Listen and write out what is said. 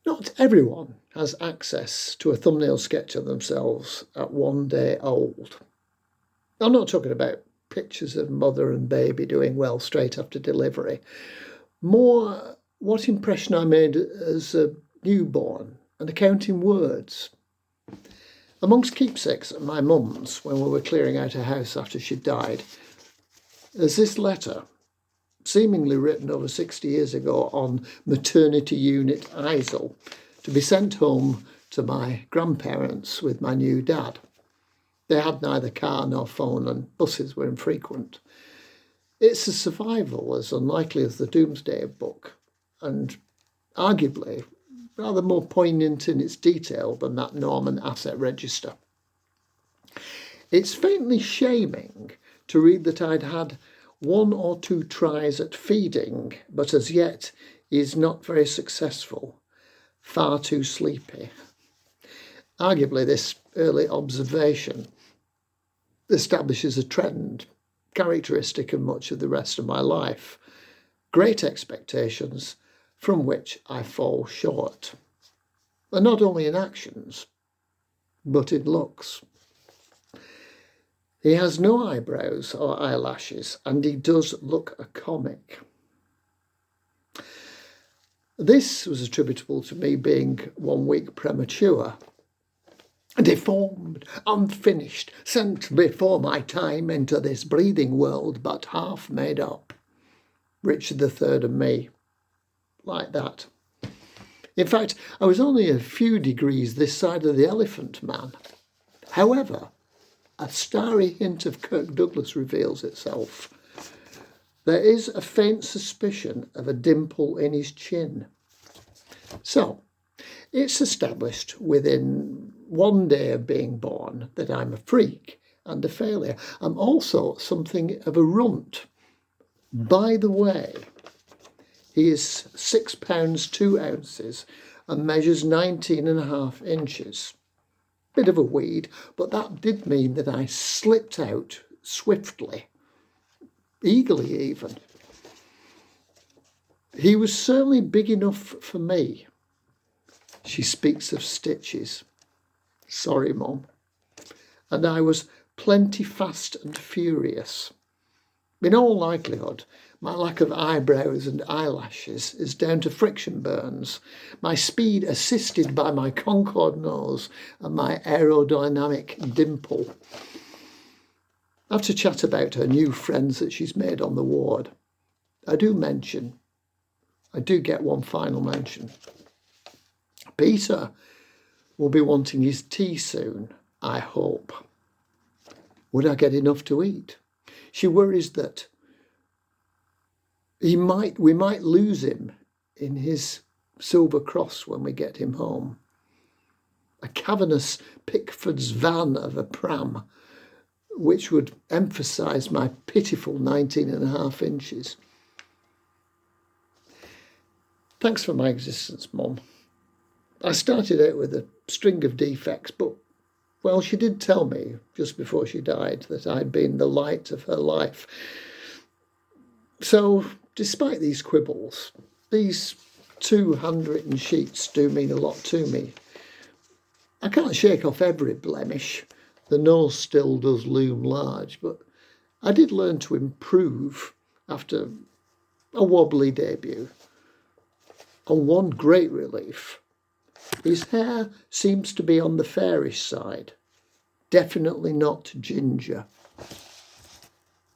Not everyone has access to a thumbnail sketch of themselves at 1 day old. I'm not talking about pictures of mother and baby doing well straight after delivery. More what impression I made as a newborn and counting words. Amongst keepsakes at my mum's when we were clearing out a house after she died, there's this letter, seemingly written over 60 years ago on maternity unit Isel, to be sent home to my grandparents with my new dad. They had neither car nor phone and buses were infrequent. It's a survival as unlikely as the Doomsday Book, and arguably rather more poignant in its detail than that Norman asset register. It's faintly shaming to read that I'd had 1 or 2 tries at feeding, but as yet is not very successful, far too sleepy. Arguably, this early observation establishes a trend characteristic of much of the rest of my life. Great expectations from which I fall short. And not only in actions, but in looks. He has no eyebrows or eyelashes, and he does look a comic. This was attributable to me being 1 week premature. Deformed, unfinished, sent before my time into this breathing world, but half made up. Richard III and me, like that. In fact, I was only a few degrees this side of the Elephant Man. However, a starry hint of Kirk Douglas reveals itself. There is a faint suspicion of a dimple in his chin. So, it's established within 1 day of being born that I'm a freak and a failure. I'm also something of a runt. By the way, he is 6 pounds 2 ounces and measures 19.5 inches. Bit of a weed, but that did mean that I slipped out swiftly, eagerly even. He was certainly big enough for me. She speaks of stitches. Sorry, Mum. And I was plenty fast and furious. In all likelihood, my lack of eyebrows and eyelashes is down to friction burns, my speed assisted by my Concorde nose and my aerodynamic dimple. I have to chat about her new friends that she's made on the ward. I do get one final mention. Peter will be wanting his tea soon, I hope. Would I get enough to eat? She worries that we might lose him in his Silver Cross when we get him home. A cavernous Pickford's van of a pram, which would emphasise my pitiful 19.5 inches. Thanks for my existence, Mum. I started out with a string of defects, but, well, she did tell me just before she died that I'd been the light of her life. So, despite these quibbles, these 2 handwritten sheets do mean a lot to me. I can't shake off every blemish. The nose still does loom large, but I did learn to improve after a wobbly debut. On one great relief, his hair seems to be on the fairish side. Definitely not ginger.